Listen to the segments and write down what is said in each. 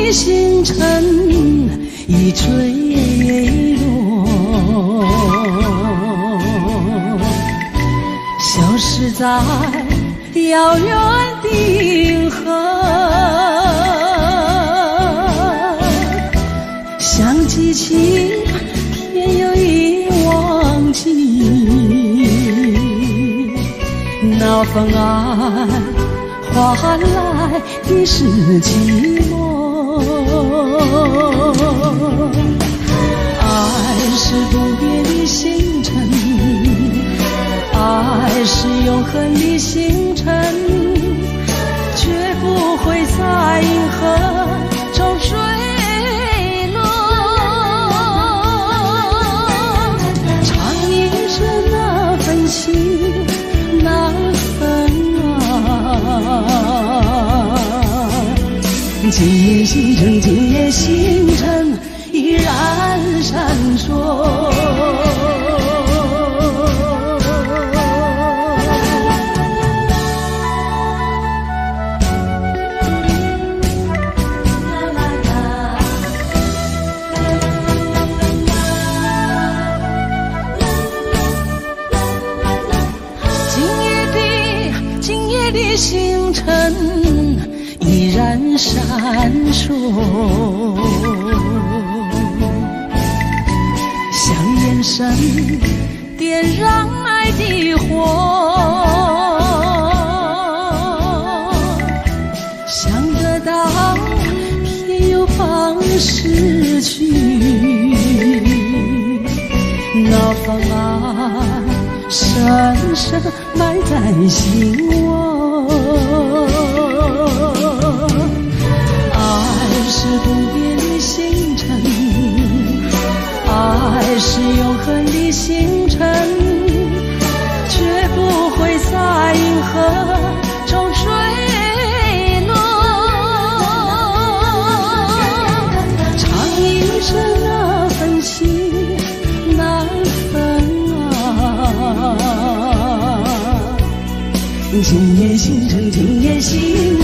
的星辰已坠落，消失在遥远的银河。想记起天又已忘记，那份爱换来的是寂寞。爱是不变的星辰，爱是永恒的星辰，绝不会在银河中坠落。唱一声那份情，那份爱，今夜星辰，今夜星辰依然闪烁。星辰依然闪烁，像眼神点燃爱的火，想得到偏又怕失去，那份爱深深埋在心窝。爱是不变的星辰，爱是永恒的星辰，绝不会在银河中坠落。唱一声那份情，那份爱，今夜星辰，今夜星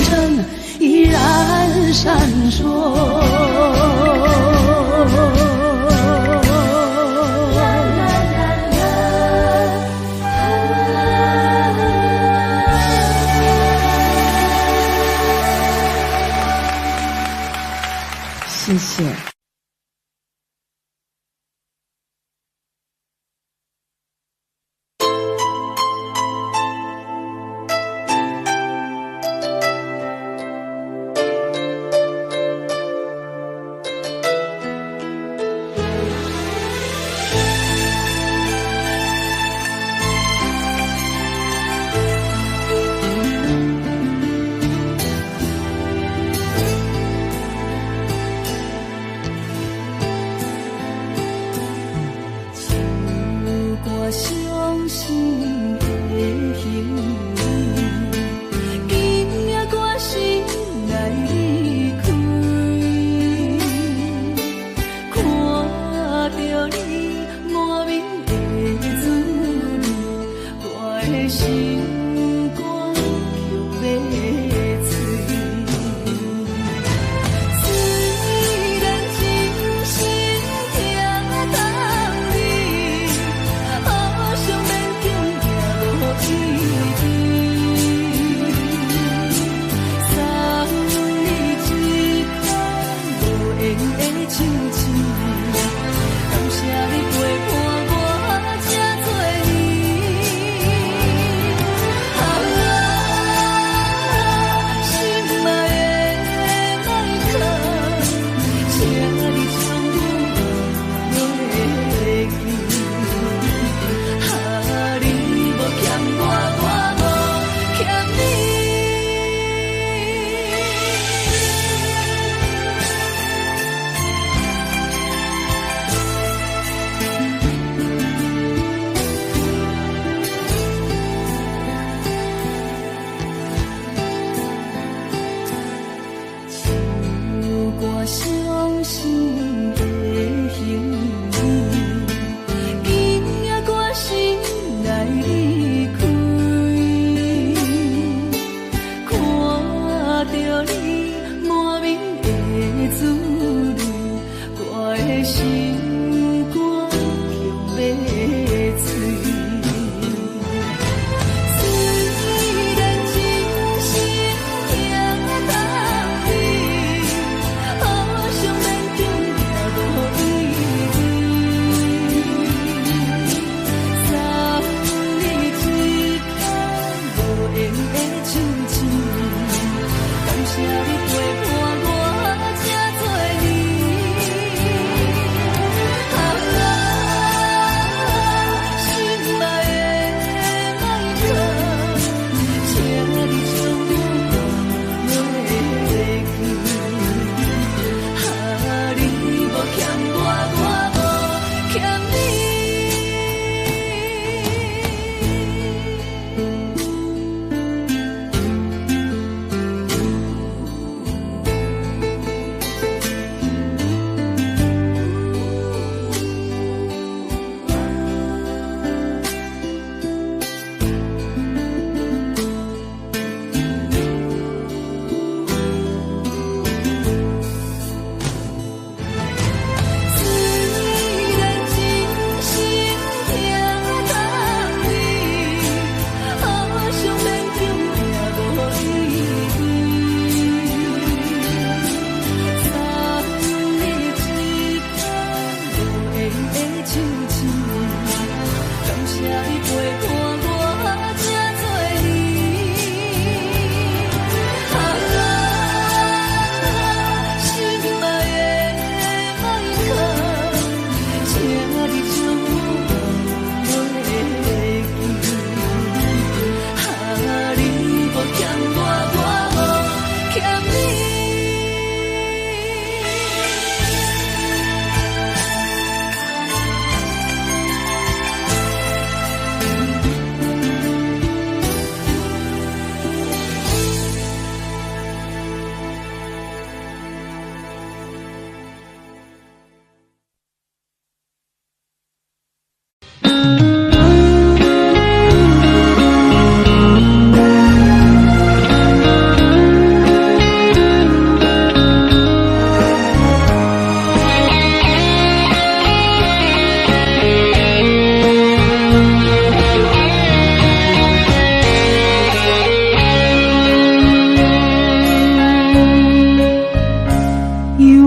辰依然闪烁。谢谢。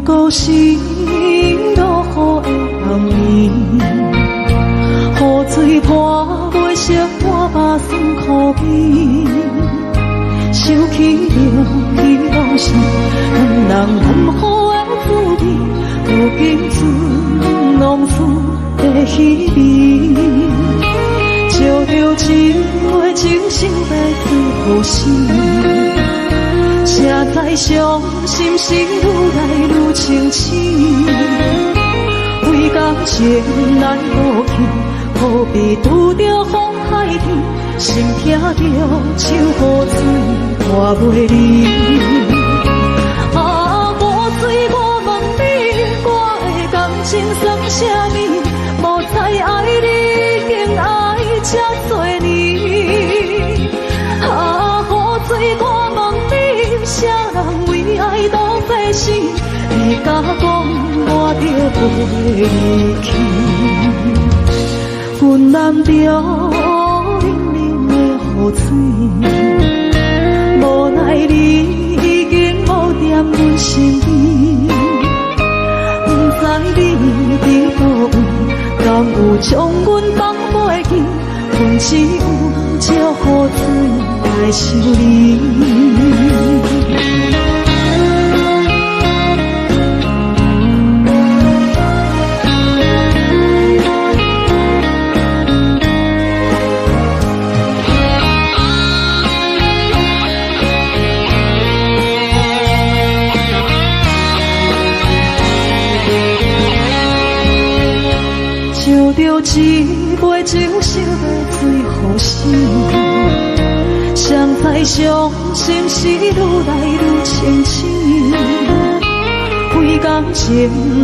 故是落雨的暗暝，雨水泼袂湿我目酸苦悲，想起着彼往事，男人难好的滋味，如今只往事的稀微。照着一月情深在最好时，谁知伤心事愈来愈清醒。为感情来不去，何必拄着风海天？心痛着手雨水拖袂离。啊，雨水，我问你，我的感情算啥物？无再爱你，竟爱这多年。啊，雨水，我问你，啥人为爱都费死？你甲讲我着袂离去，阮难着冷冷的雨水，无奈你已经无踮阮身边，不知你伫倒位，敢有将阮放袂记？阮只有借雨水来想你。照着一杯酒烧的最好时，谁知伤心事愈来愈清醒。为感情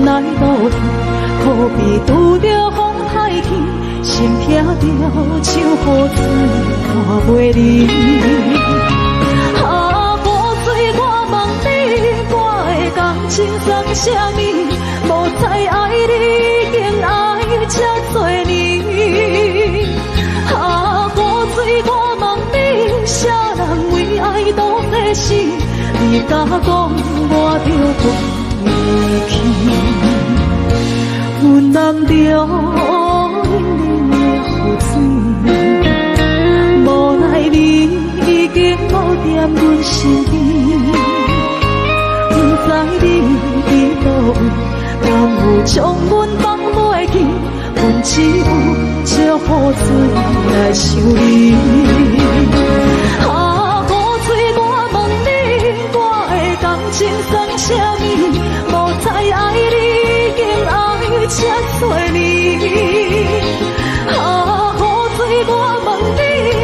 来路去，何必拄着风太天？心痛着手雨水拖袂离。啊，雨水，我问你，我的感情算啥物？无再爱你，竟爱这多年。啊，雨水，我问你，啥人为爱都费死？你甲讲我着袂离去，阮难着冷冷的雨水，无奈你已经无踮阮身边，不知你伫倒位，敢有将阮放袂记？阮只有借雨水来想你。啊，雨水，我问你，我的感情算啥物？无再爱你，竟爱这多年。啊，雨水，我问你，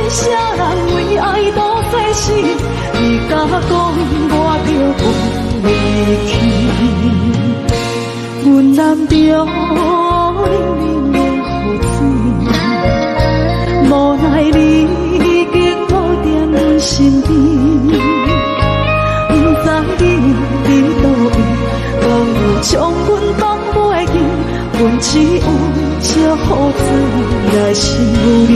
啥人为爱都费死？你甲讲我着袂离去，阮难着冷冷的雨水，无奈你已经无踮阮身边，不知你伫倒位，敢有将阮放袂记？阮只有借雨水来想你。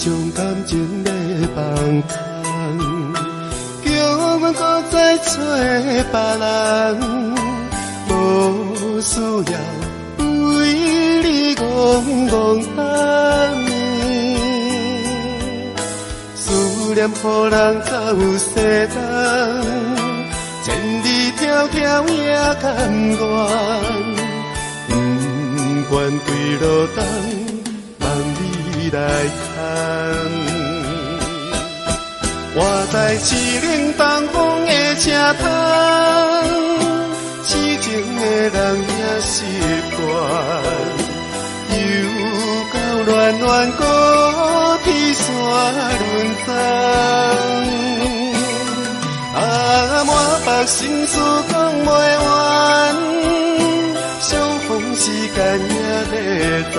将感情的放空，叫阮搁再找别人，无需要为你戆戆等。思念予人走西东，千里迢迢也甘愿，不愿归路东。来看，我在市冷东风的车窗，痴情的人也习惯，又到暖暖高天山轮转，满腹心事讲袂完，相逢时间也在转。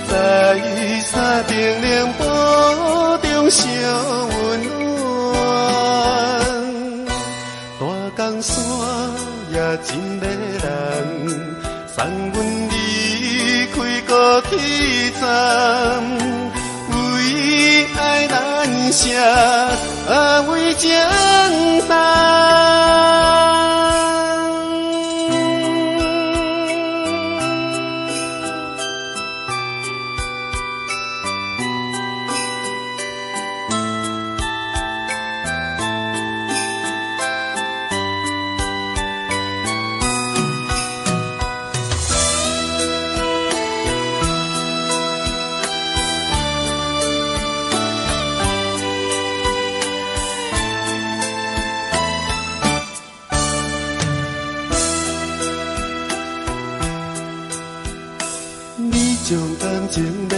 在山顶冷波中相温暖，大江山也真迷人，送阮离开高铁站，为爱难舍，为情重。将感情要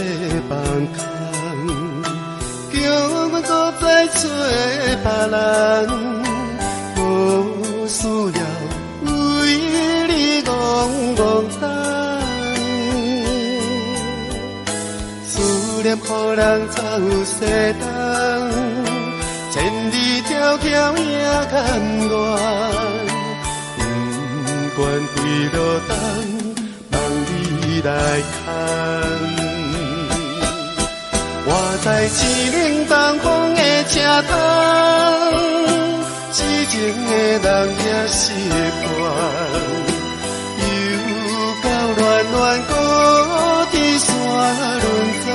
放空，叫阮搁再找别人，无需要为念予人走西东，千里迢迢也甘愿。不管归路东，望你来牵。我在凄冷东风的车头，痴情的人也习惯。暖暖高天山轮转，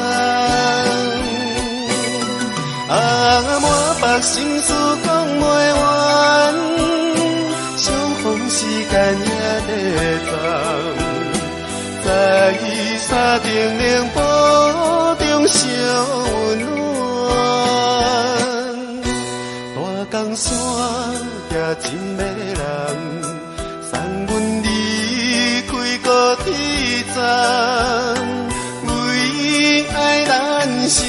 满腹心事讲袂完，相逢时间也在转，在山顶冷波中相温暖。大江山行真迷人，送阮离开高铁站，为爱难舍，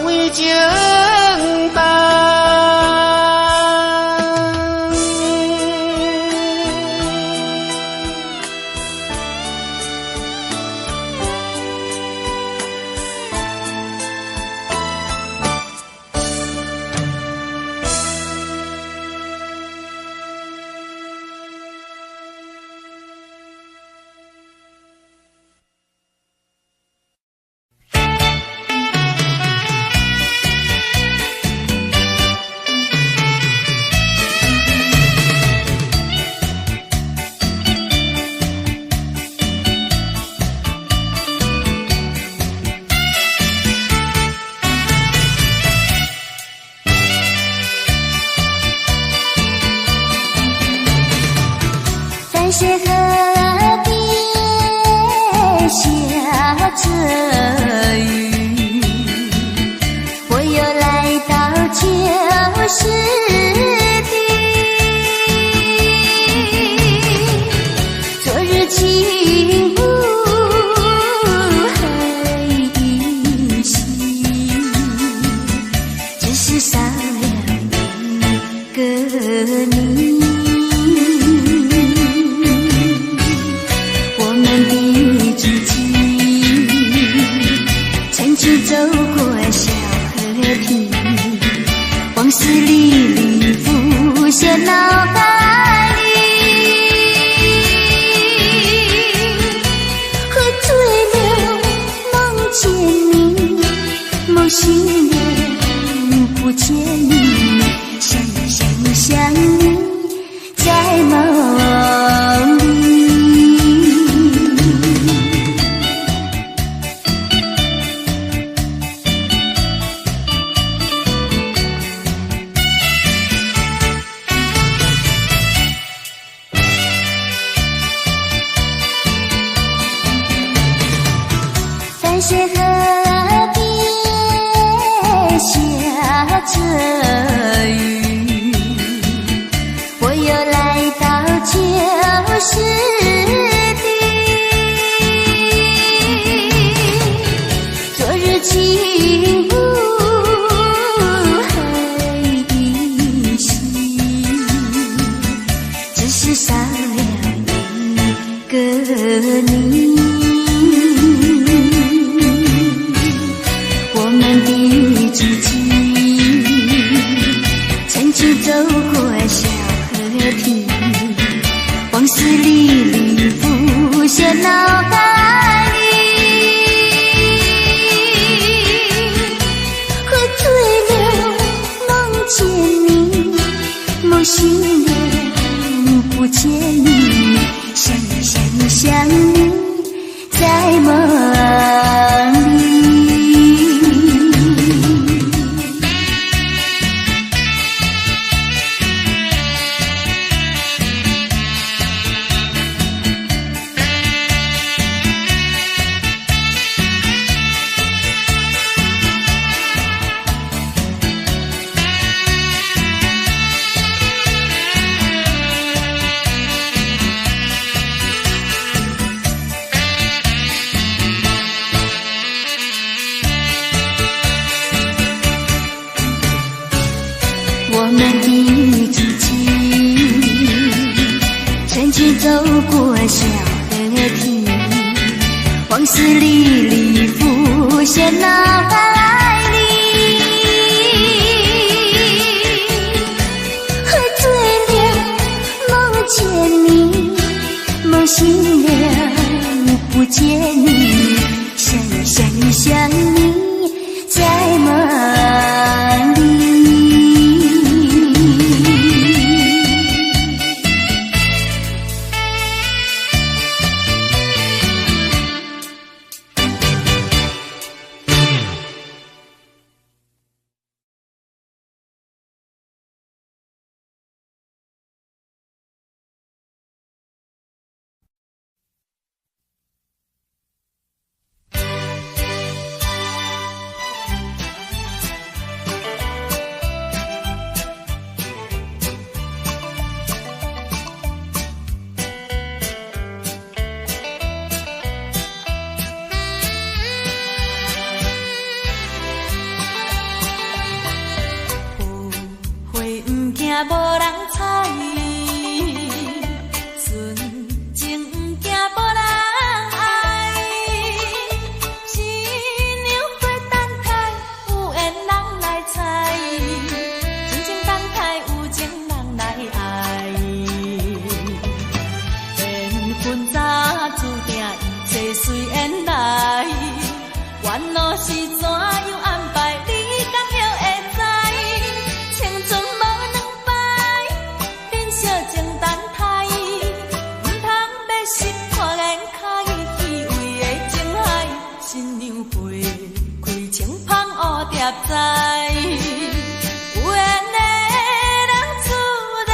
为情重。在河边下着雨，我又来到旧时地，昨日情不还依稀，只是少了一个你。走过小河堤，往事历历浮现脑海里，喝醉了梦见你，梦醒了不见你，想你在梦里。在河边下着雨，我又来到旧时地，昨日情不还依稀，只是少了一个你。我们的足迹曾经走过小河堤，往事历历浮现脑海里，喝醉了梦见你，梦醒了不见你，想你在梦里。我们的足迹曾经走过小河堤，往事历历浮喧闹爱你，最了梦见你，梦醒了不见你，想你在梦里。无人睬，纯情不惊无人爱。新娘花等待，有缘人来采，真情等待，有情人来爱。缘分早注定，一切随缘来。缘路是怎样安排，你敢晓会知？青春无两摆，人小情等待，唔通要失看眼开，虚伪的情海，新娘花开情芳乌蝶在，有缘的人自然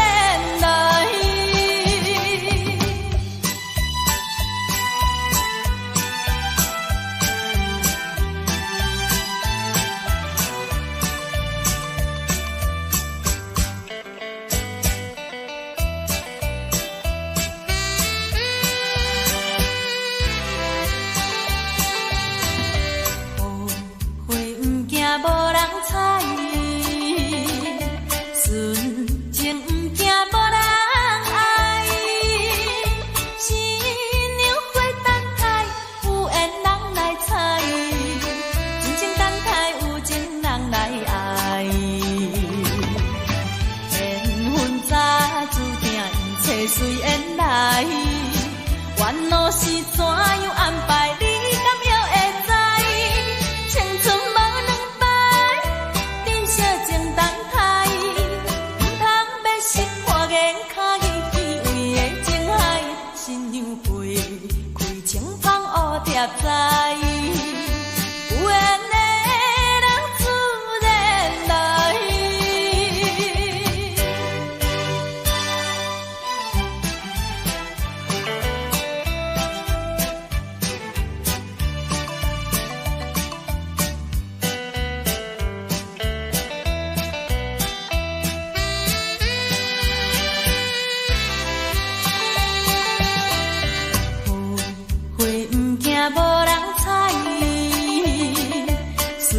来。无人睬，纯情不惊无人爱。新娘花等待，有缘人来采，真情等待，有情人来爱。缘分早注定，一切随缘来。缘路是怎样安排，你敢晓会知？青春无两摆，人小情等待，唔通要失看眼开，虚伪的情海，新娘花开情芳乌蝶在，有缘的人自然来。无人睬，纯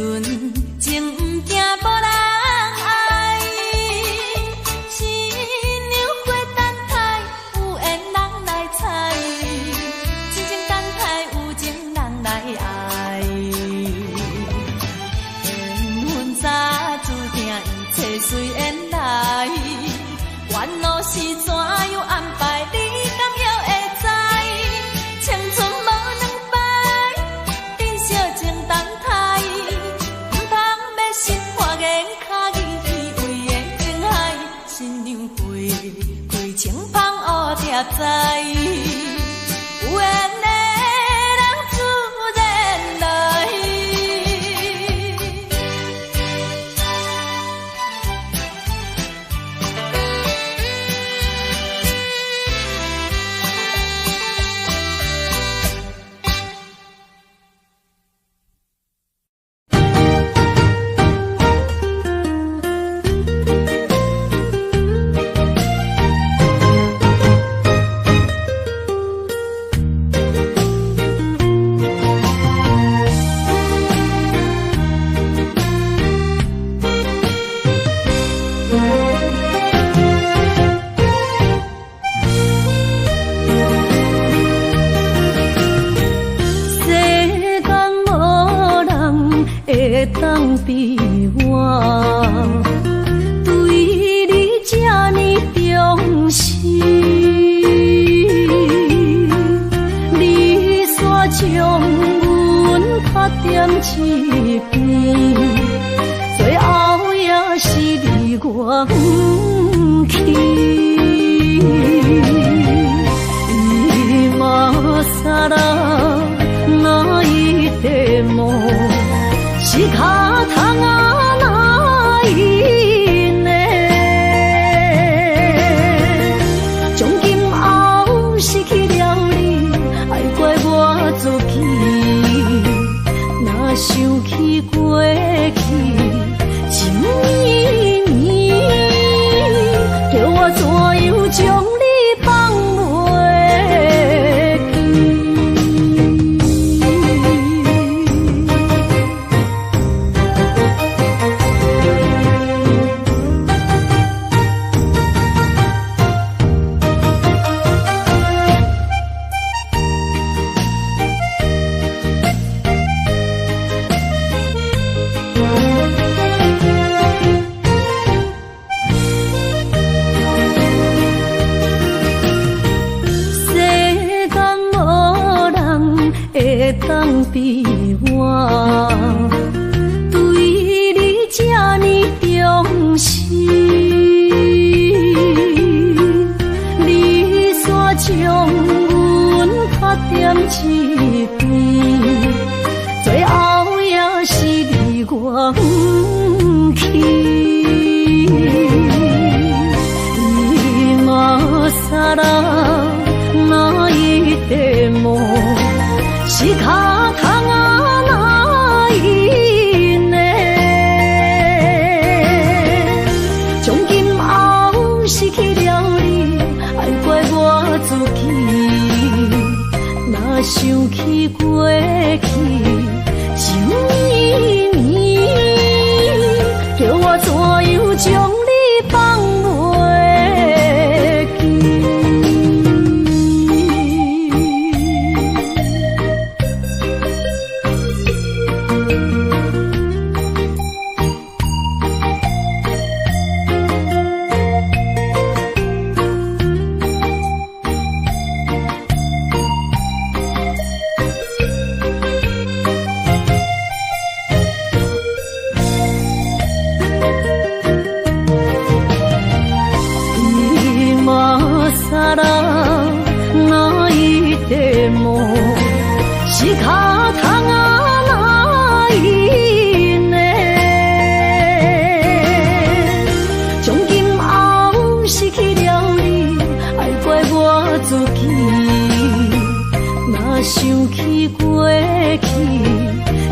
情不惊无人爱。新娘花等待，有缘人来采，真情等待，有情人来爱。缘分早注定，一切随缘来。缘路是怎样安排，你敢晓会知？青春无两摆，人小情等待，唔通要失看眼开，虚伪的情海，新娘花开情芳乌蝶在，有缘的人自然来。当比我对你这呢重视，你煞将阮拍点一边，最后也是离我不去。今ら泣いても仕方がないね。从今后失去了你，爱怪我自己。若想起过去情绵绵，叫我怎样将你放袂？当比我对你这呢重视，你煞将阮拍点一边，最后也是离我不去。今ら泣いても仕方がないね。从今后失去了你，爱怪我自己。若想起过去情绵绵，叫我怎样将你放袂？仕方がないね。从今后失去了你，爱怪我自己。若想起过去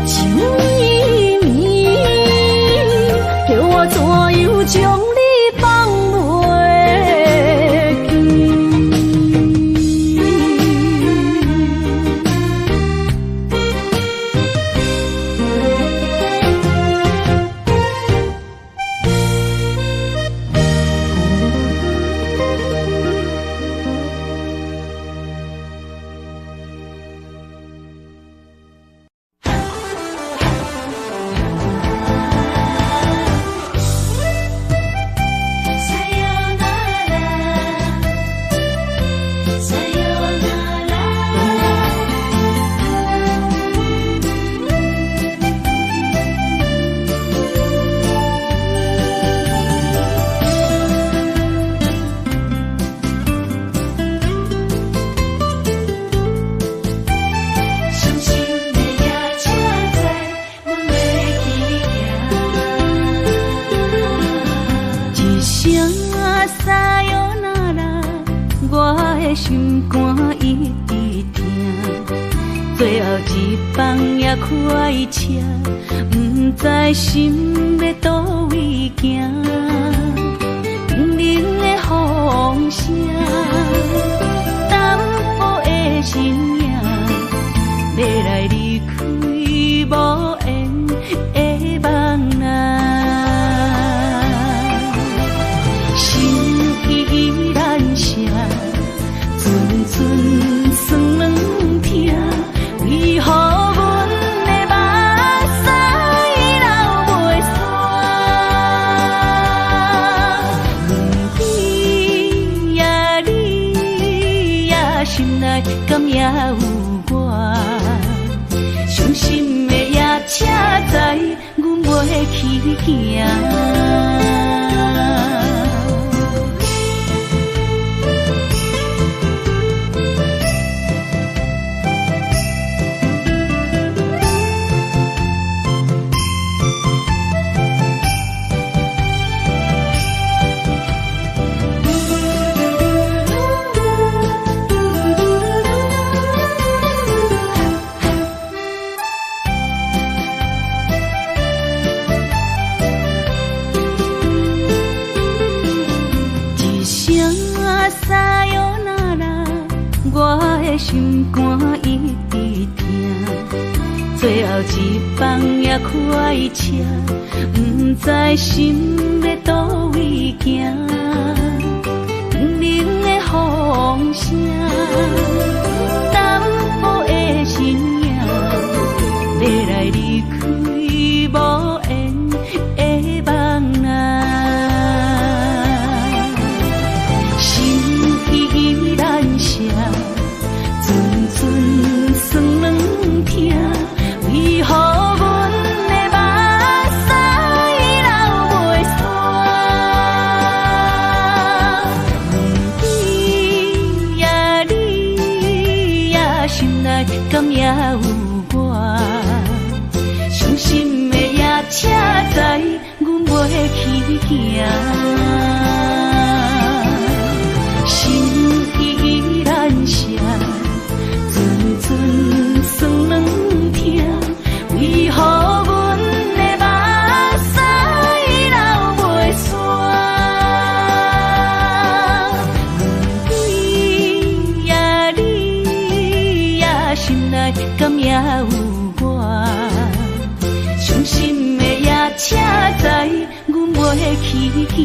情绵绵，叫我怎样将你放袂？心肝一直疼，最后一放也开车，不知心要倒位行。冷冷的风声，淡薄的身影，要来离开无缘的梦啊，心依然声。寸寸酸软疼，为何阮的目屎流内敢也有我？伤心的夜车载，阮袂去行。心肝一直疼，最后一放也快车，不知心要倒位行。冷冷的风声，淡薄的身影，要来离开无缘的梦啊，心依然舍。算软疼，为何阮的目屎流袂煞？你呀，心内敢也有我？伤心的夜车载，阮袂去行。心依然舍。算软疼，为何阮的目屎流袂煞？你呀，心内敢也有我？伤心的夜车载，阮袂去行。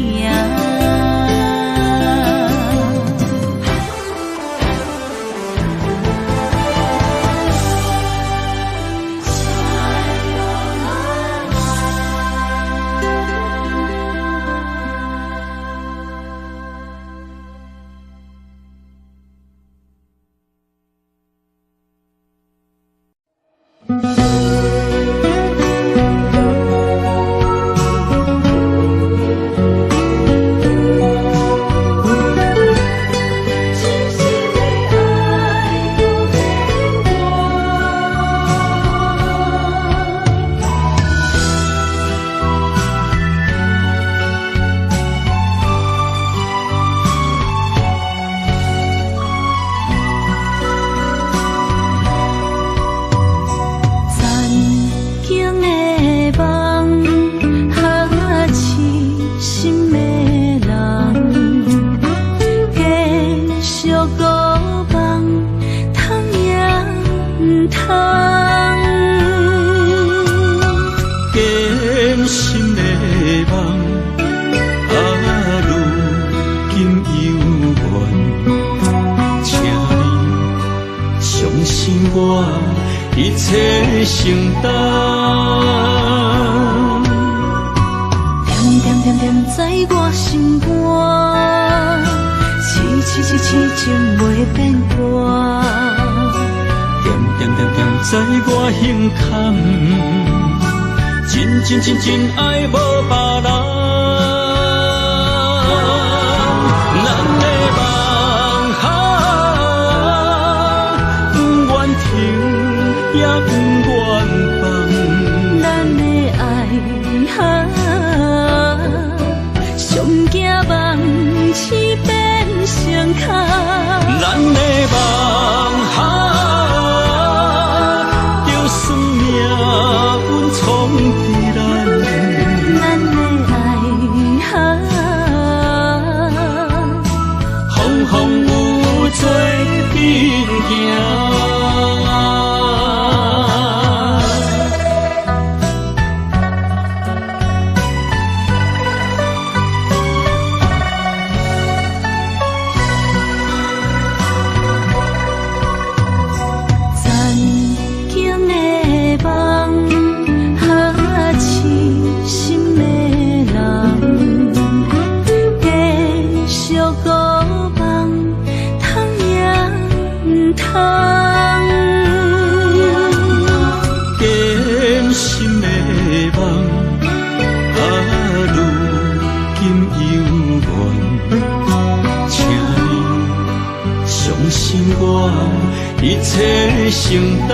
一切承担，点点点点在我心肝，痴情袂变卦，点点点点在我胸坎，真爱无别人。咱的梦不愿停，也不愿放。咱的爱上惊梦痴变成空。咱的梦就算命运冲击咱。咱的爱风有做阵行。艰辛的梦，如今犹原，请你相信我，一切承担。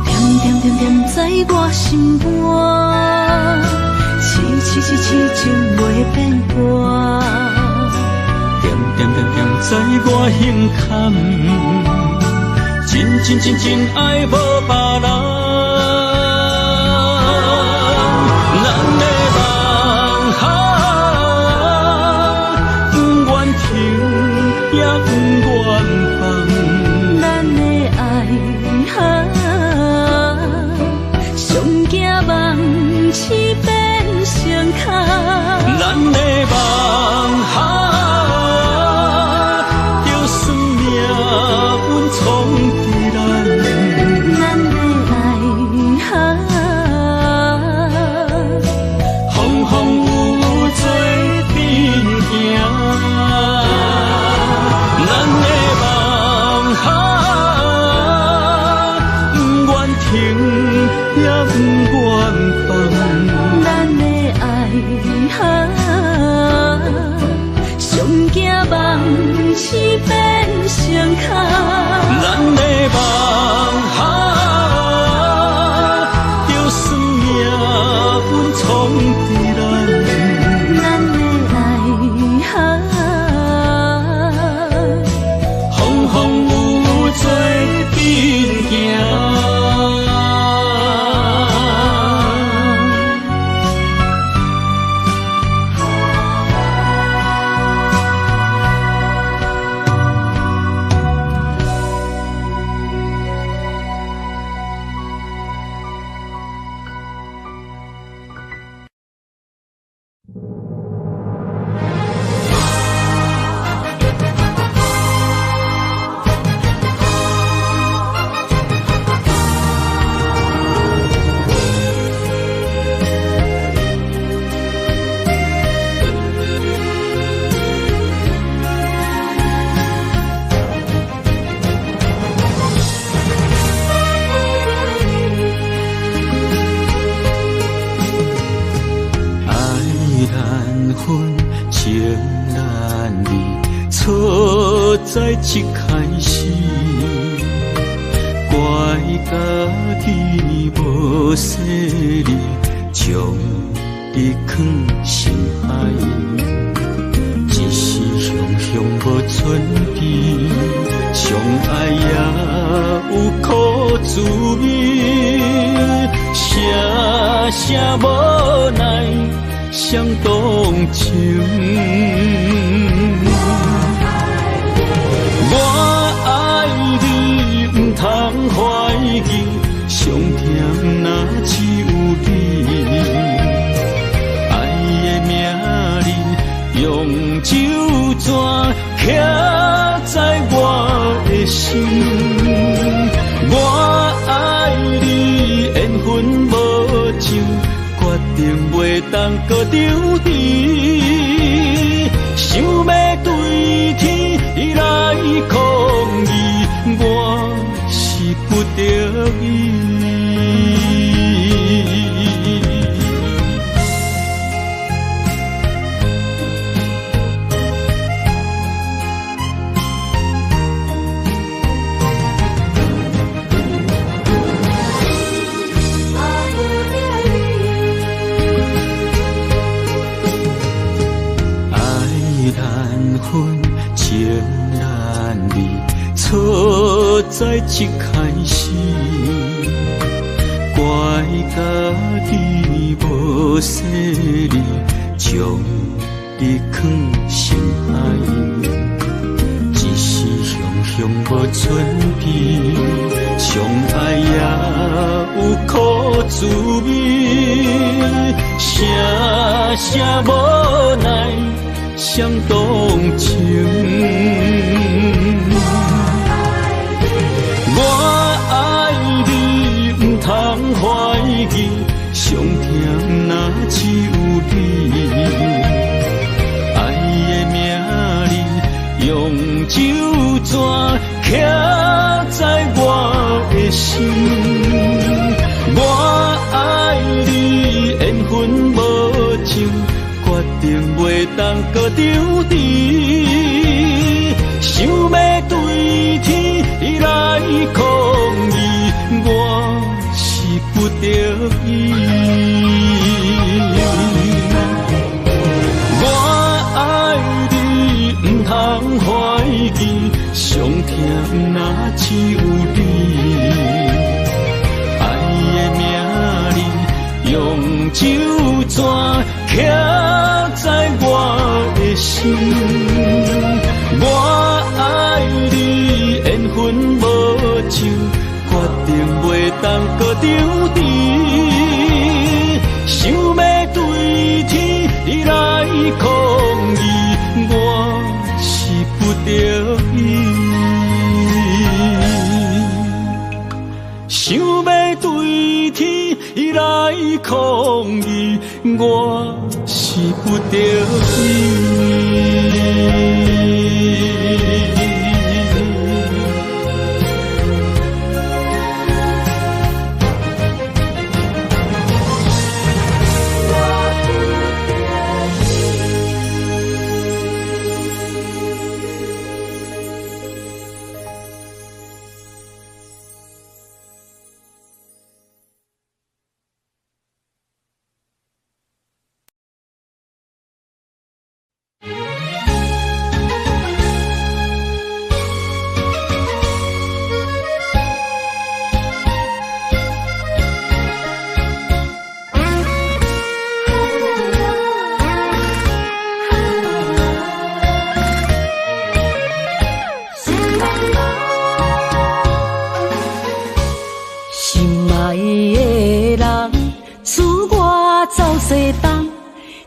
点点在我心肝，痴情袂变卦。点在我胸坎，真爱无别人。咱的梦不愿停，也不愿放。咱的爱上惊梦痴变成空。咱的梦就算命运闯伫咱，咱的爱风有做阵行。咱的梦不愿停，也不愿放。咱的爱上惊梦痴变成空。咱的梦就算命运闯伫咱，咱的爱风有做阵行。在一开始，怪家己无细腻，将你放心海，一时雄无存知，相爱也有苦滋味，声无奈伤动情。我爱你，不通怀疑，上甜若只有你。爱的名字用酒泉刻在我的心。我爱你，缘分无尽，决定袂当搁丢弃。想要对天来抗议，我是不得已。情难离，错在一开始，怪家己无细腻，将你放心海，一时雄无存知，相爱也有苦滋味，声无奈。伤动情，我爱你，不通怀疑，上甜若只有你。爱的名字用手怎徛在我的心？我爱你，缘分无情，决定袂当搁丢弃。想要对天来抗议，我是不得已。我爱你，不通怀疑，上疼若只有你。爱的名字，用手怎徛在我的心？我爱你，缘分无情，决定袂当搁丢弃。想要对天来抗议，我是不得已。想要对天来抗议，我是不得已。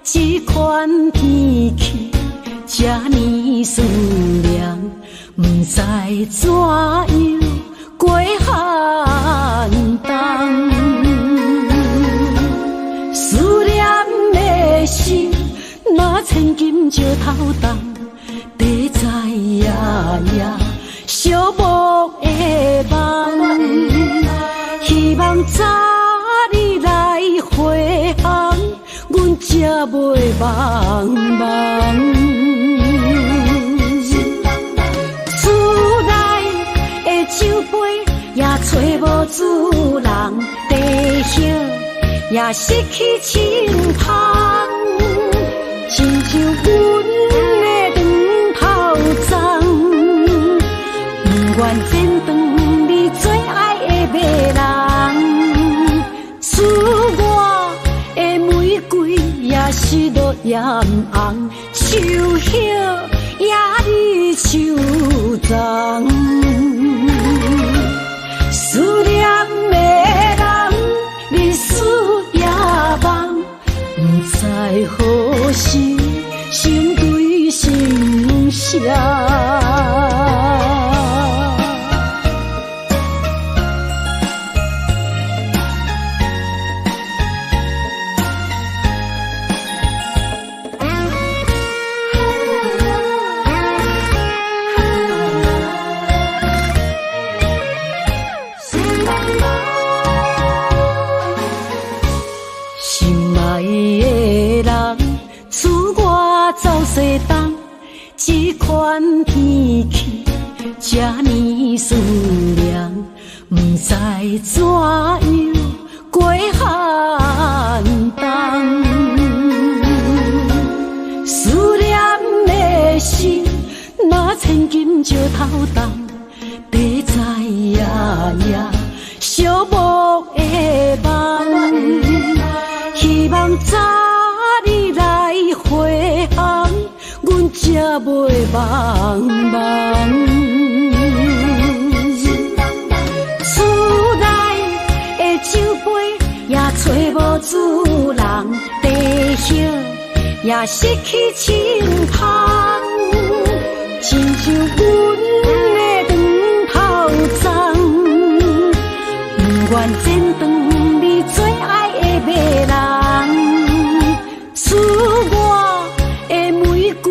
这款天气这呢酸凉，不知怎样过寒冬。思念的心，若千金石头重，地在夜夜寂寞的梦。希望早日来回航，阮才袂茫茫。厝内的酒杯也找无主人，地叶也失去清芳，亲像阮的长头鬃，不愿剪断你最爱的迷人。赐我的玫瑰也是落艳红，秋叶也离秋丛。思念的人，日思夜梦，不知何时心对心伤。西东，这款天气这呢酸凉，不知怎样过寒冬。思念的心，若千金石头重，地在夜夜寂寞的梦。希望早日来回航，阮才袂茫茫。厝内的酒杯也找无主人，地叶也失去清芳，亲像阮的长头鬃，不愿剪断你最爱的迷人。赐我的玫瑰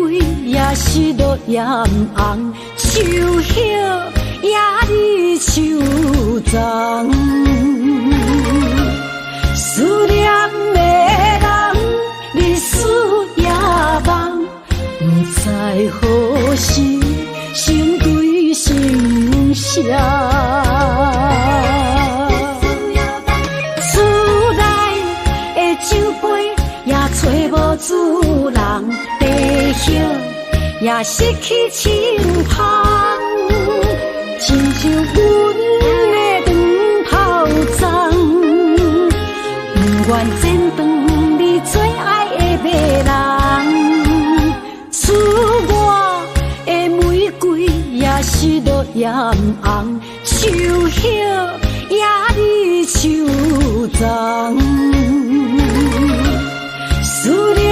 也是落艳红，秋叶也离秋丛，思念的人，日思夜梦，不知何时成对成双。厝内的酒杯也找无主人，地叶也失去清香，亲像阮的长头鬃，不愿剪断你最爱的迷人。厝外的玫瑰也是落艳红，秋叶也离秋丛，思念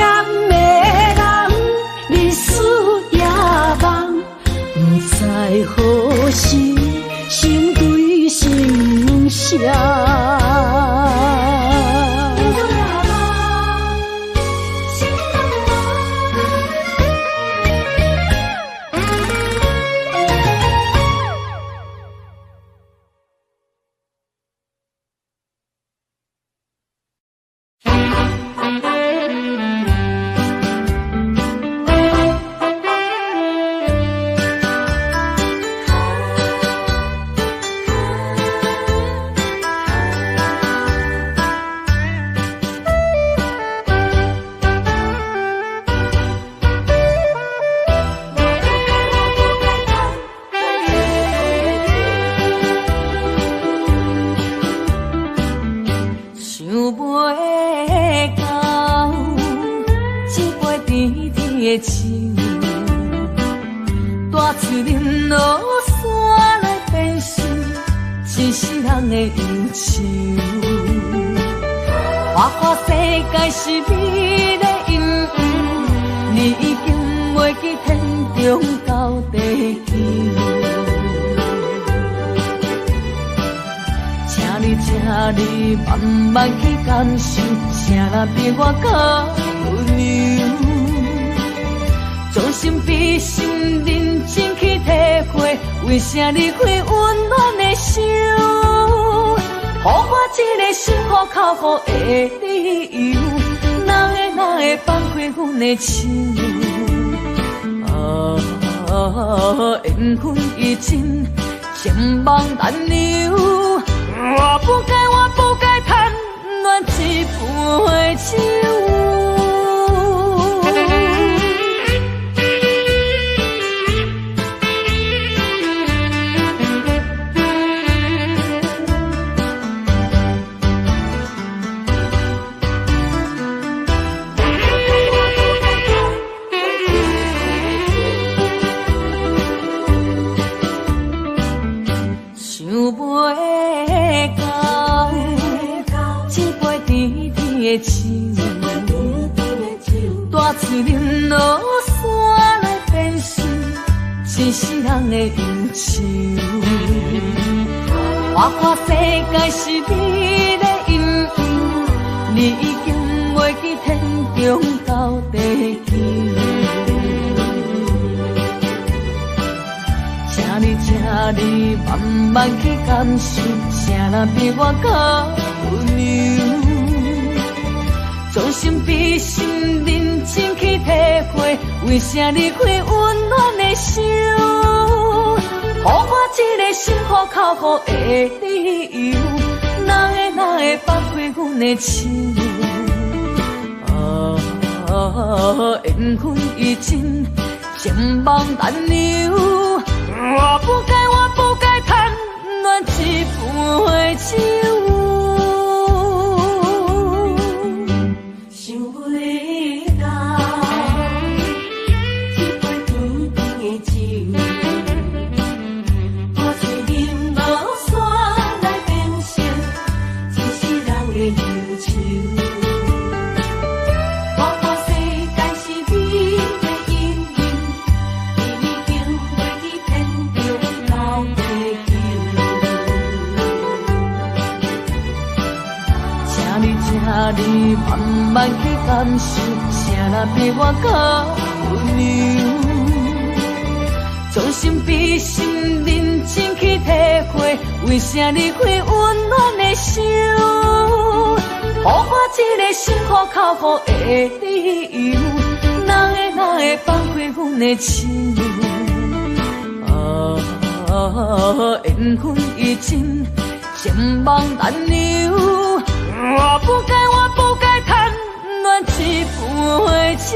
的人，日思夜梦，不知何时成对成双。慢去感受，谁人比我较温柔？将心比心，认真去体会，为啥离开温暖的手？予我一个心苦口苦的理由，哪会放开阮的手？缘分已尽，情梦难留。我不该贪恋一杯酒。大嘴啉落山来变成一世人的忧愁。我看世界是你的阴影，你已经袂记天中到地球。请你慢慢去感受，谁人比我较温柔？将心比心，认真去体会，为啥离开温暖的手？予我一个心苦口苦的理由，哪会放开阮的手？缘分已尽，情梦难留。我不该贪恋一杯酒。你慢慢去感受，谁人比我较温柔？将心比心，认真去体会，为啥离开温暖的手？予我一个心苦口苦的理由，哪会放开阮的心？缘分已尽，情梦难留。我不该贪恋一杯酒。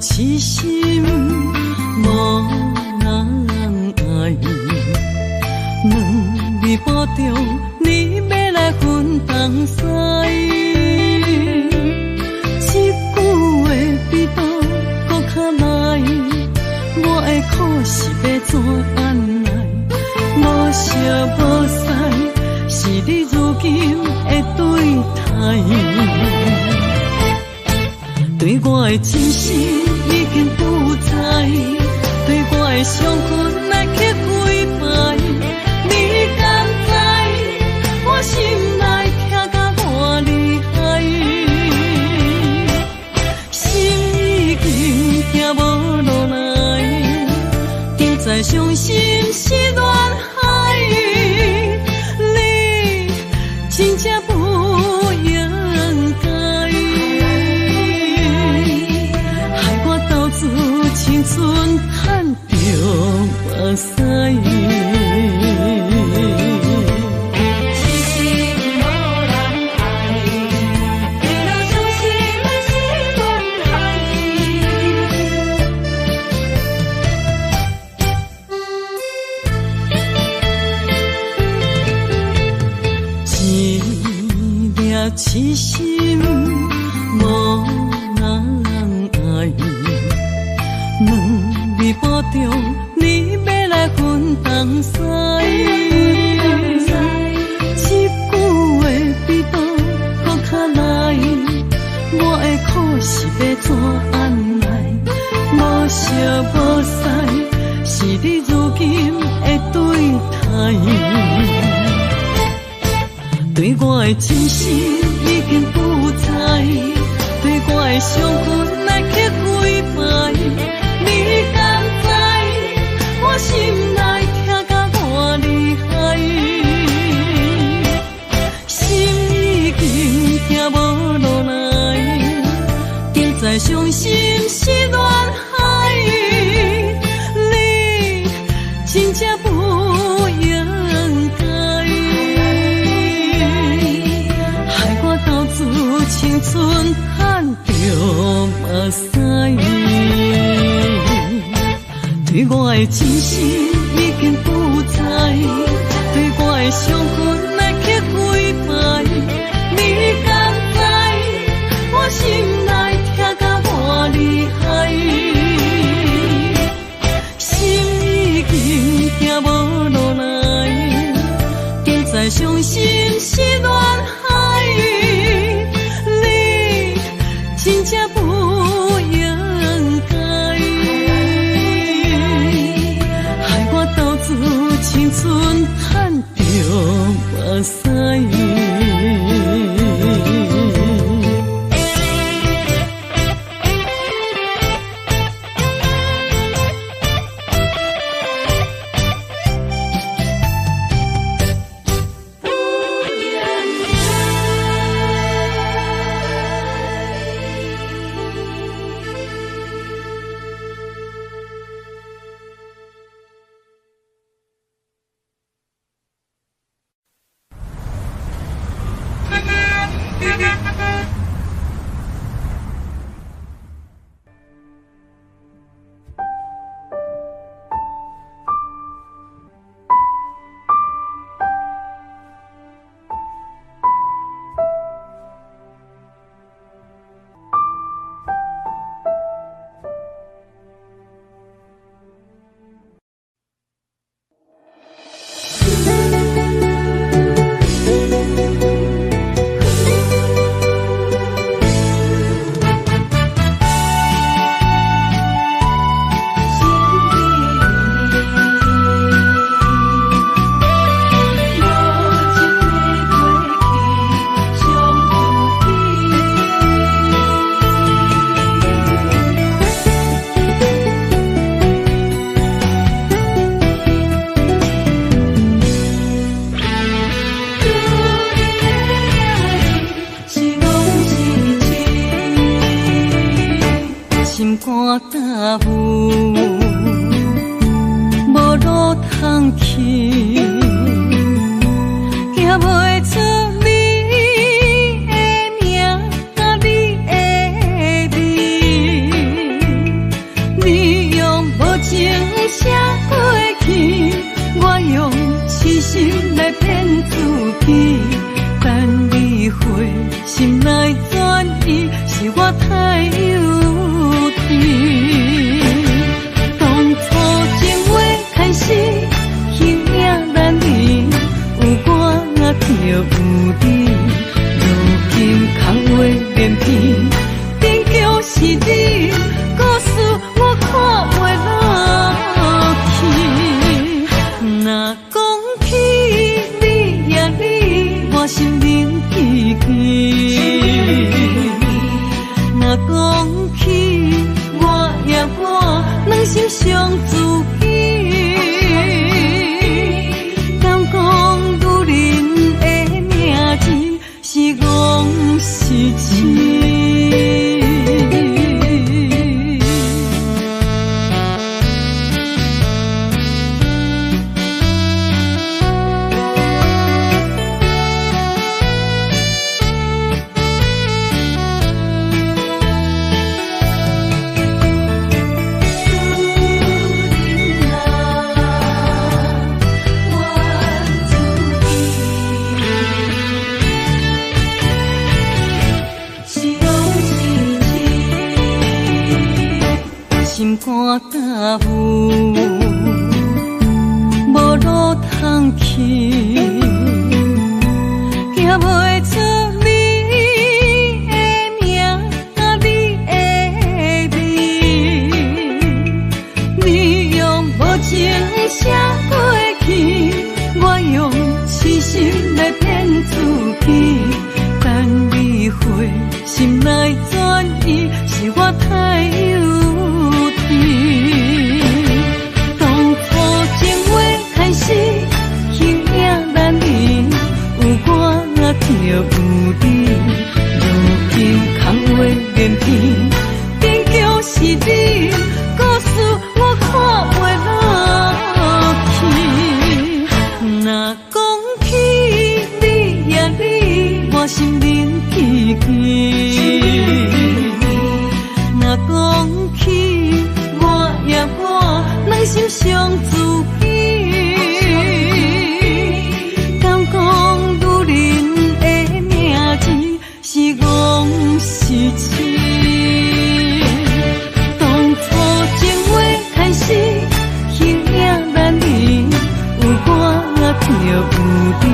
痴心无人爱，两日半中你要来分东西，一句话比刀搁较来，我的苦是要怎安来？无声无息，是你如今的对待。对我的真心已经不知，对我的伤痕来去几摆，你敢知我心内痛甲偌厉害？心已经行无路来，定在伤心是恋海，你真正不应该。青春叹着目屎，痴心无人爱，为了伤心是恋海。一粒痴心无人爱。两日半中，你要来分东西，一句话比刀搁较来，我的苦是要怎安来？无声无息，是你如今的对待。对我的真心已经不知，对我的伤痕来去几摆。你敢知我心内痛甲偌厉害？心已经行无路来，定在伤心是恋海，你真正不应该，害我到处青春叹着目屎。对我的真心已经不知，对我的伤痕来去几摆，你敢知我心内痛甲偌厉害？心已经行无路来，定在伤心是恋海，你真正不应该。青春叹着目负，无路通去，行袂出你的名甲你的字，你用无情写过去，我用痴心来骗自己，等你回心来转意，是我太幼稚。当初情话开始，形影难离，有我就有你。如今空话连篇，终究是你，故事我看袂落去。若讲起你呀你，我心灵记记。若讲起我呀我，两心相知己。敢讲女人的名字是戆是痴？心肝甲负，无路通去，行袂出你的名甲你的字，你用无情写过去，我用痴心来骗自己，等你回心来转意，是我太幼。当初情话开始，形影难离，有我就有你。如今空话连篇，终究是你，故事我看袂落去。若讲起你呀你，我心灵记记。若讲起我呀我，两心相知己。敢讲女人的名字是戆是痴？当初情话开始，形影难离，有我就有你。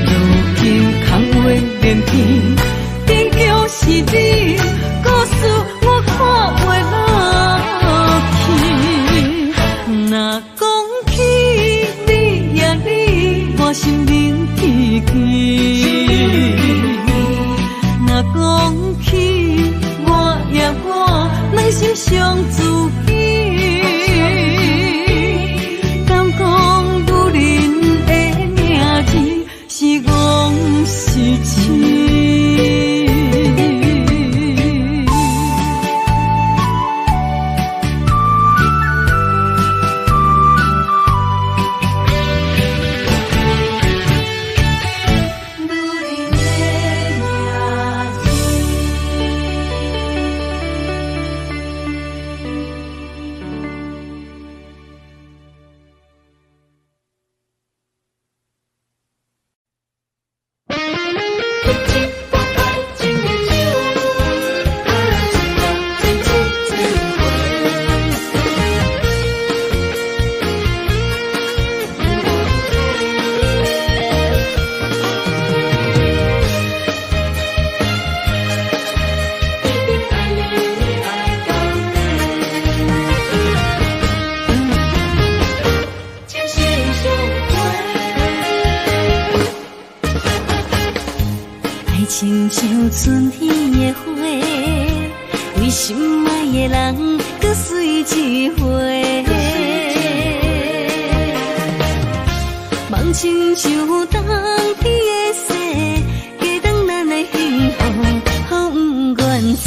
如今空话连篇，终究是你，故事我看袂落去。若讲起你呀你，我心灵记记。若讲起我呀我，两心相知己。敢讲女人的名字是戆是痴？亲像春天的花，为心爱的人，搁随一回。梦亲像冬天的雪，加长咱的幸福，好不愿切。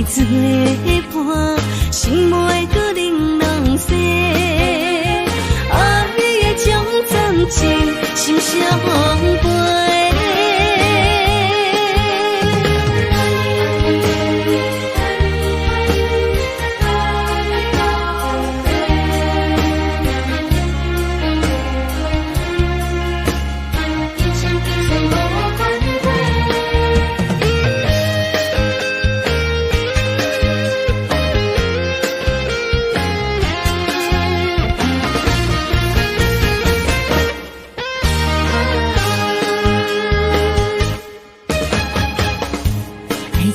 做伴，心袂搁冷冷雪。爱的将暂时心相陪。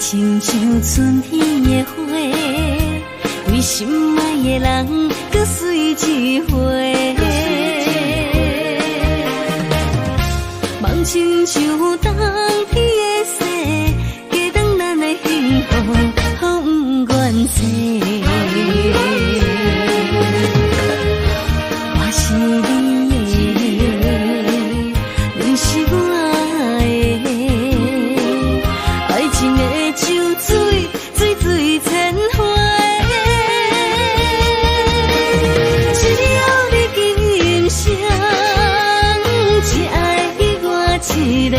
亲像春天的花，为心爱的人搁随一回。梦亲像冬天的雪，加长咱的幸福，好不愿切。我是你的，你是我的，爱情的像水，水水千回。只要你今生只爱我一个，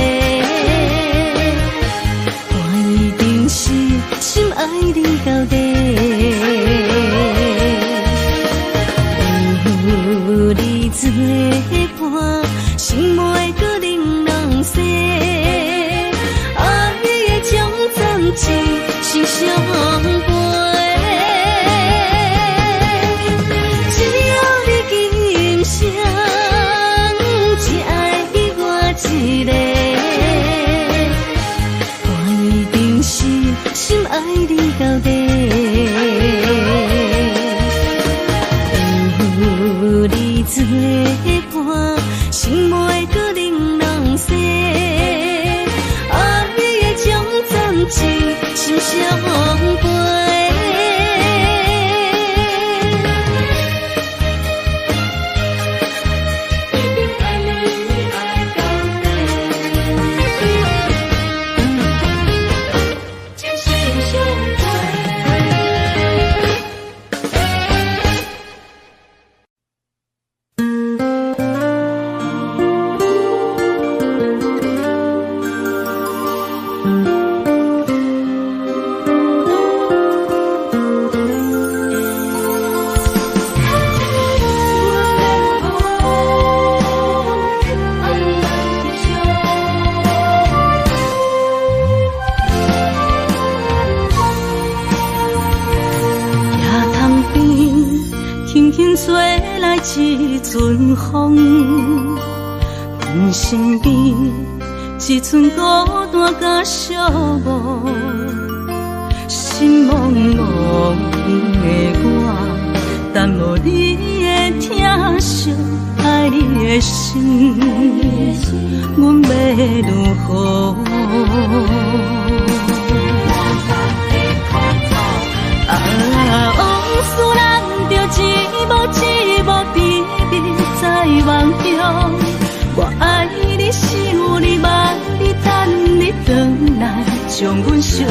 我一定是心爱你到底。有你做伴，心袂搁冷冷雪。爱的将暂时心相陪。只要你今生只爱我一个，我一定是心爱你到底。有你做伴，心袂搁冷冷雪。爱的将暂时心相陪。一阵风，阮身边一寸孤单甲寂寞，心茫茫的我，等无你的疼惜，爱你的心，阮要如何？往事咱着一幕一幕秘密在梦中。我爱你，想你，望你，等你回来，将阮惜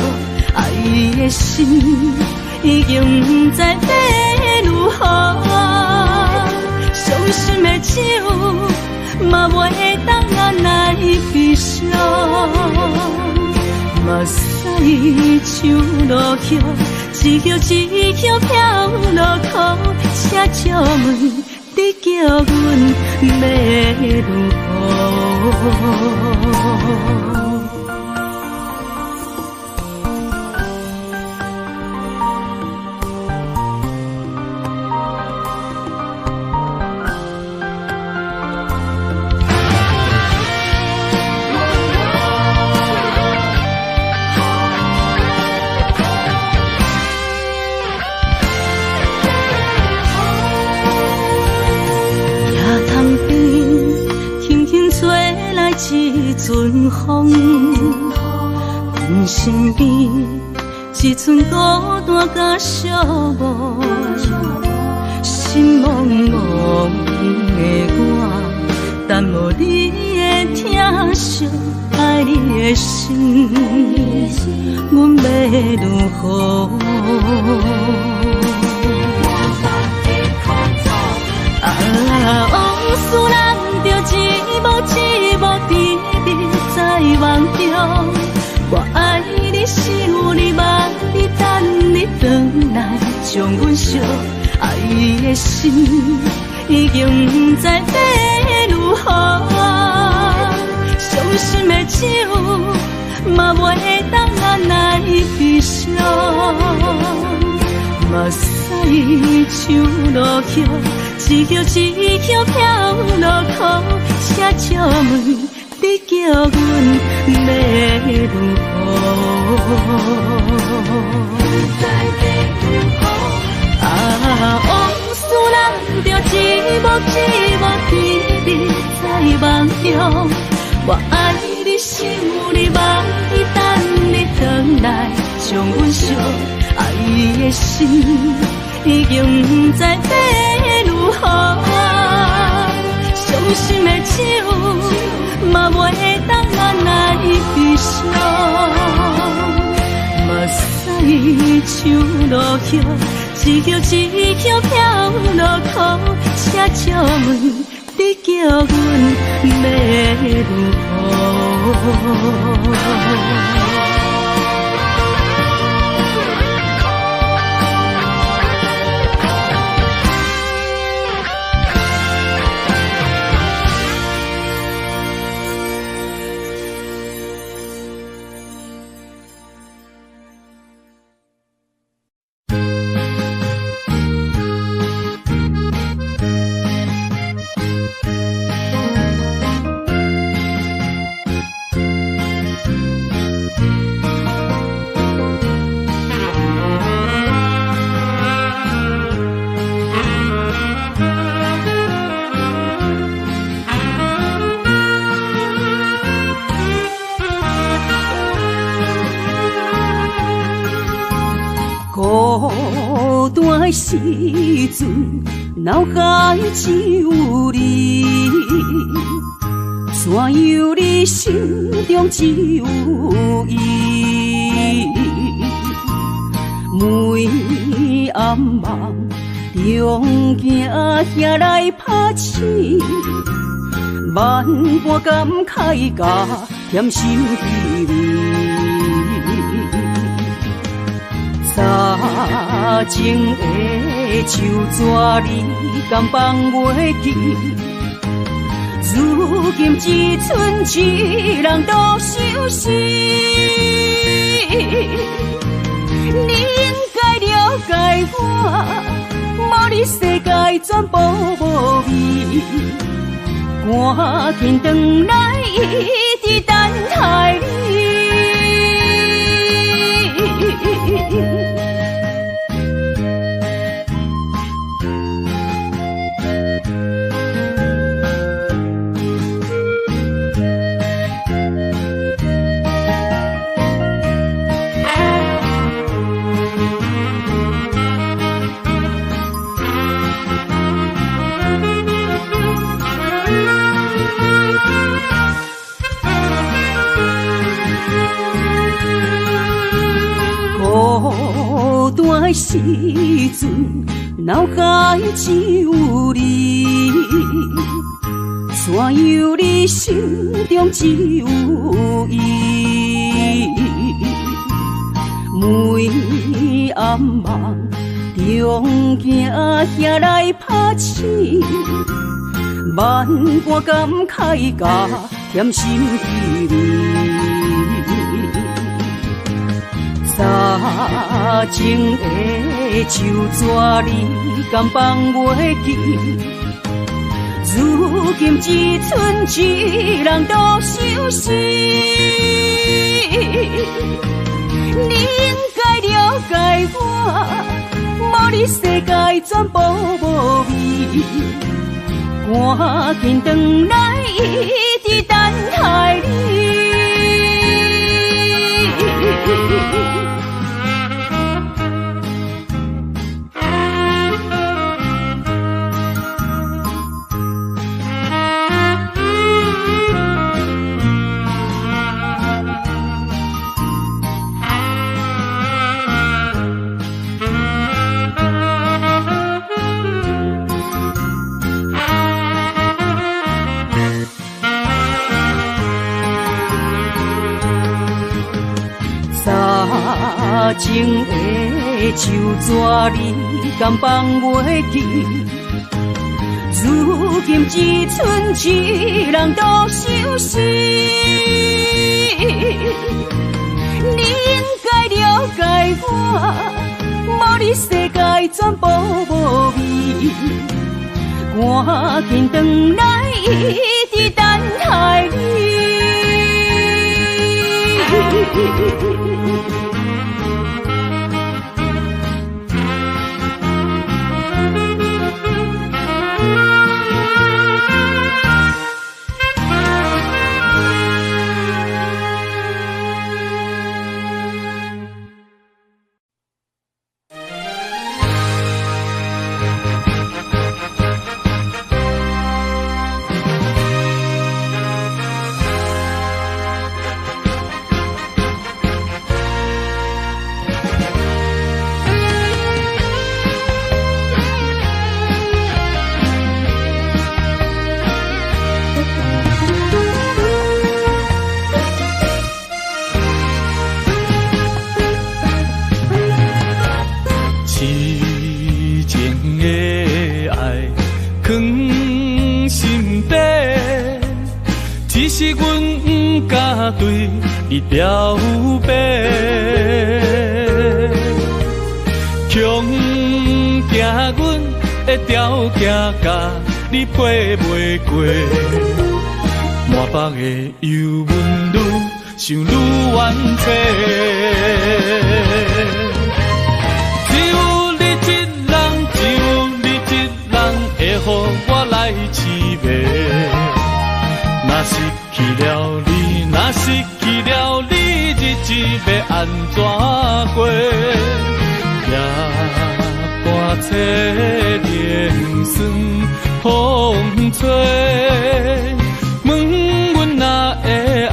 爱的心已经不知要如何。伤心的手嘛袂当按来悲伤，目屎像落雨，一曲一曲飘落雨，车照问你叫阮要如何？一阵风，阮身边一寸孤单甲寂寞，心茫茫的我，等无你的疼惜爱你的心，阮要如何？往事人着一幕甜蜜在梦中。我爱你想你望你等你回来，将阮惜爱的心已经不知要如何。伤心的酒嘛袂当按来悲伤，目屎像落叶。一叶一叶飘落雨，车笑问你叫阮要如何？往事人着一幕甜蜜在梦中。我爱你想你望你等你回来，将阮惜爱的心已经不知要如何。伤心的酒嘛袂当按来悲伤，目屎像落叶，一叶一叶飘落雨，车笑问你叫阮要如何？孤单的时阵，脑海只有你，山有你，心中只有伊。每暗梦中惊兄来拍醒，万般感慨甲添心滋味。早情的手纸你敢放袂记？如今只剩一人独相思。你应该了解我，无你世界全部无味。赶紧回来，一直等待你。孤单的时阵，脑海只有你，山有你，心中只有伊。每暗梦中惊兄来拍醒，万般感慨甲添心滋味。早情的手纸你敢放袂记？如今只剩一人独相思。你应该了解我，无你世界全部无味。赶紧回来，一直等待你。情的手纸，你敢放袂记？如今只剩一人独相思，你应该了解我，无你世界全部无味。赶紧回来，一直等待你。是阮不敢对你表白，强行阮的条件甲你配袂过，满腹的忧闷愈想愈怨气，只有你一人，只有你一人会予我来凄迷。若失去了你，若失去了你，日子要安怎过？夜半切莲霜风吹，问阮哪会爱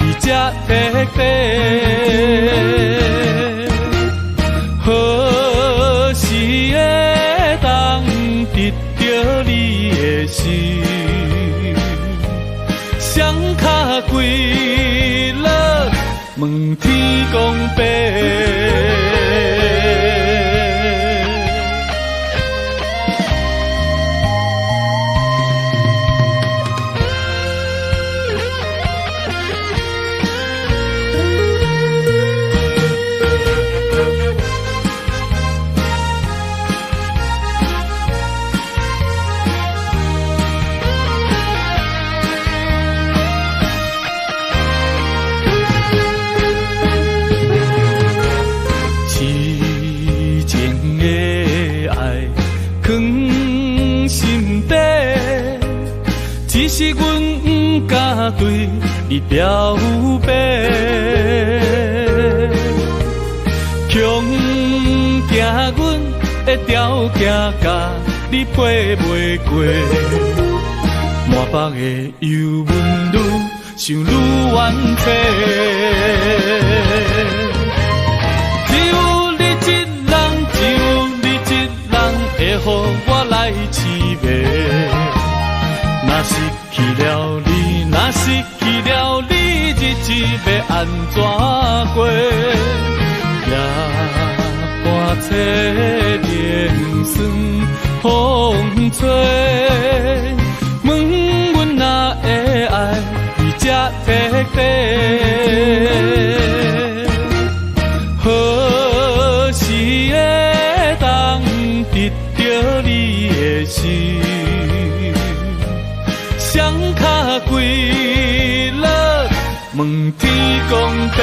你这彻底？何时会当得到你的心？双脚跪落，问天公伯。只是阮不敢对你表白，强行阮的条件甲你配袂过，满腹的忧闷愈想愈怨气，只有你一人，只有你一人会予我来凄迷。若失去了你，若失去了你，日子要安怎过？夜半切莲霜风吹，问阮哪会爱你这彻底？何时会当得到你的心？双脚跪落，问天公伯。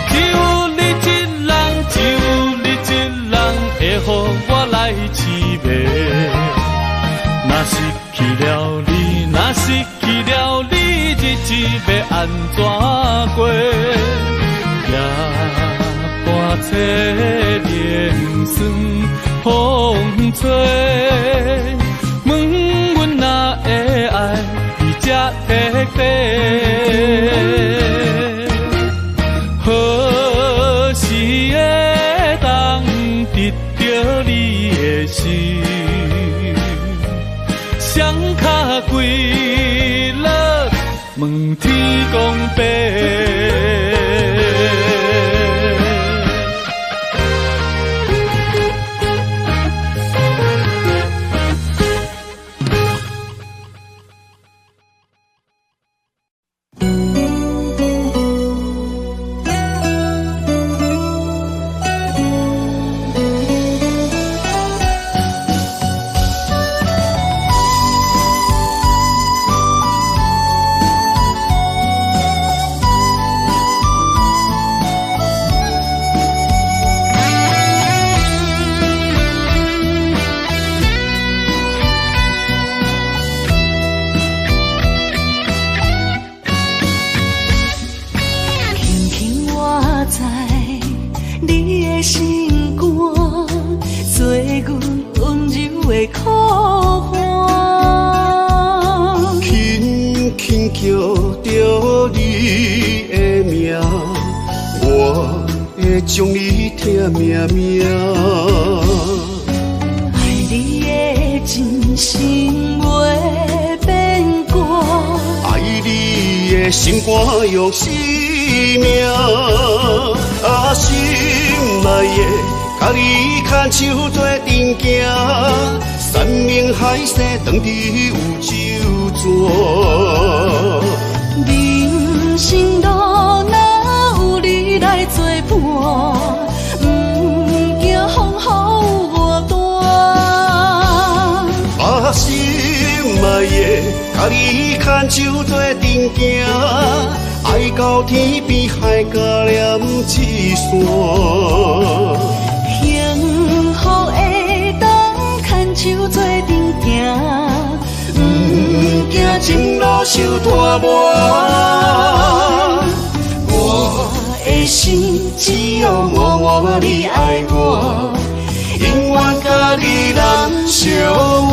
只有你一人，只有你一人会予我来凄迷。若失去了你，若失去了你，日子要安怎过？夜半切莲霜风吹。问阮哪会爱你这彻底？何时会当得到你的心？双脚跪落，问天公伯。心肝，做阮温柔的苦花。轻轻叫着你的名，我会将你疼命命。爱你的真心袂变卦，爱你的心肝用生命，心内的甲你牵手做阵行，山盟海誓当伫有酒泉。人生路哪有你来作伴，不惊风雨我大。心内的甲你牵手做阵行，爱到天边海角连一线。幸福会当牵手做阵行，不惊前路受拖磨。我的心只有默默你爱我，永远甲你人相活。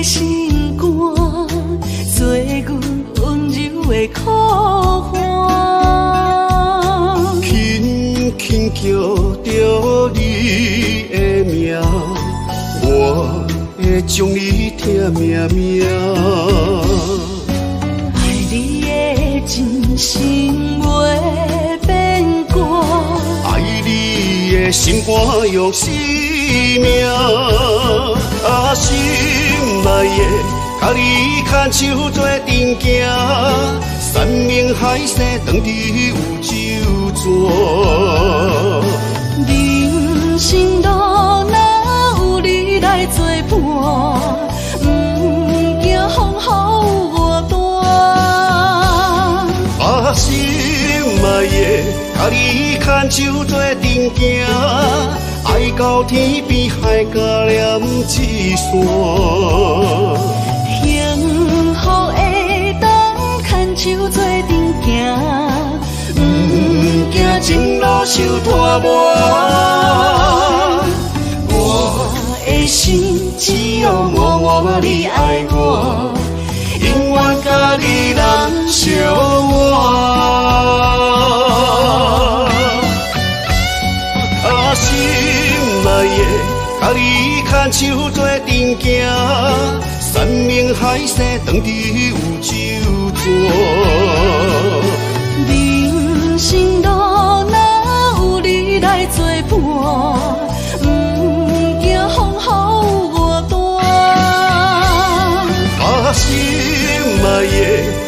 心肝做阮温柔的苦花，轻轻叫着你的名，我会将你疼命命。爱你的真心袂变卦，爱你的心肝用生命，心内的甲你牵手做阵行，山盟海誓当伫有酒泉。人生路哪有你来作伴，不惊风雨我大。心内的甲你牵手做阵行，爱到天边海角连一线。幸福会当牵手做阵行，不惊前路受拖磨。我的心只有默默你爱我，永远甲你人相活。心内的甲你牵手做阵行，山盟海誓当伫有酒泉。人生路哪有你来作伴，不惊风雨我大。心内的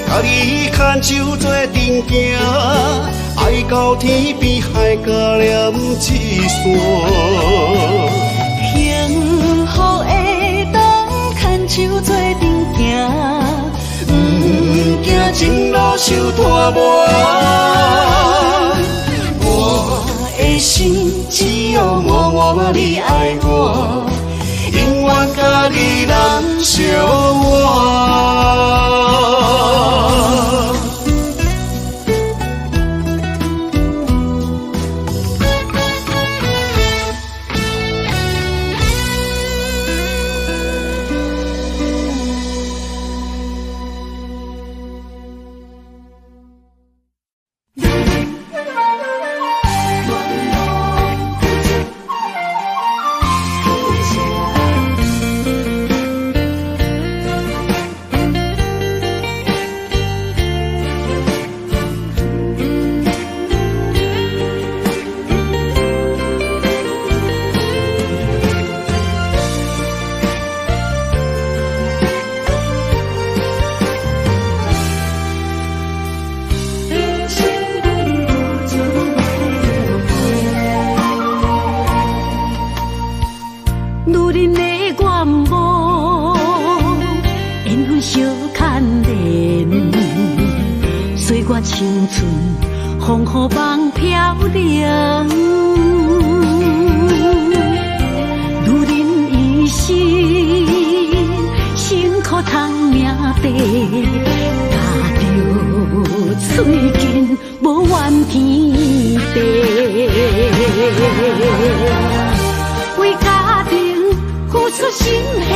甲你牵手做阵行，爱到天边海角连一线。幸福会当牵手做阵行，不惊前路受拖磨。我的心只有默默你爱我，永远甲你人相活。青春风雨梦飘零，女人一生辛苦通命地，踏着嘴筋无怨天地，为家庭付出心血，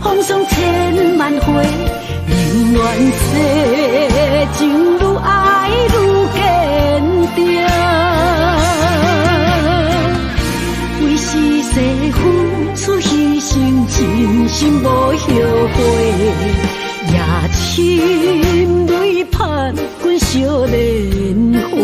风霜千万回。宁愿世情愈爱愈坚定，为是世付出牺牲，真心无后悔，也深泪盼阮少年花。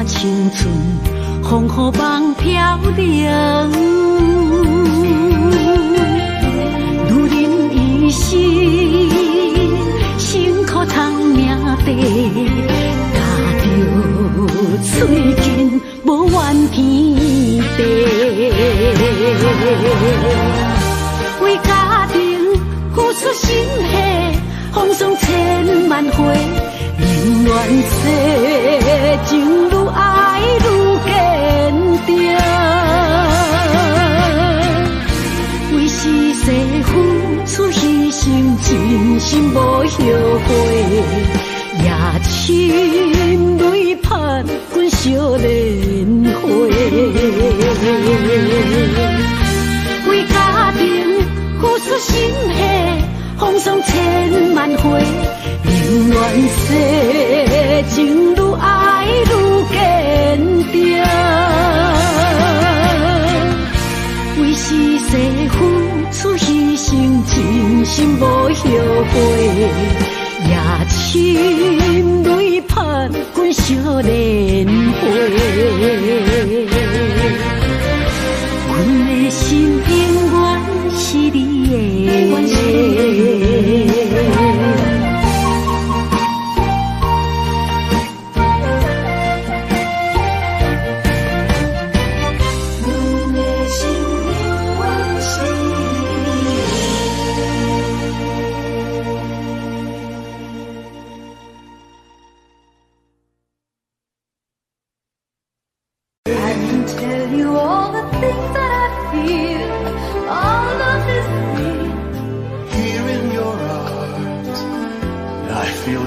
青春风雨梦飘零，女人一生辛苦通命地，踏着嘴筋无怨天地，为家庭付出心血，风霜千万回。宁愿世情愈爱愈坚定，为是世付出牺牲，真心无后悔，也深泪盼阮少年花。为家庭付出心血，风霜千万回。宁愿世情愈爱愈坚定，为是世付出牺牲，真心无后悔，也深泪盼阮少年花。阮的心永远是你的。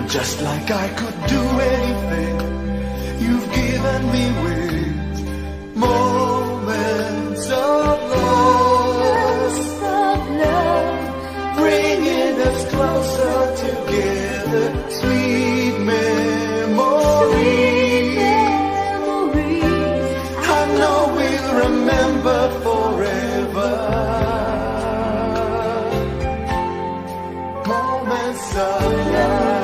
Just like I could do anything you've given me with moments of love, bringing us closer together, sweet memories. I know we'll remember forever. Moments of love.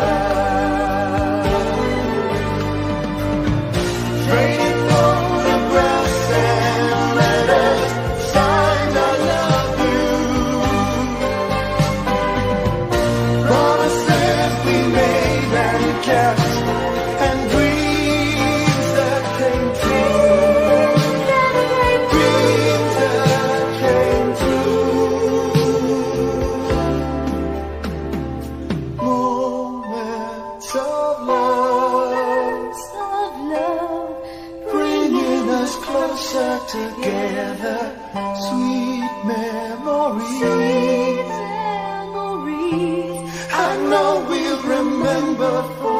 Together, sweet memories. I know we'll remember for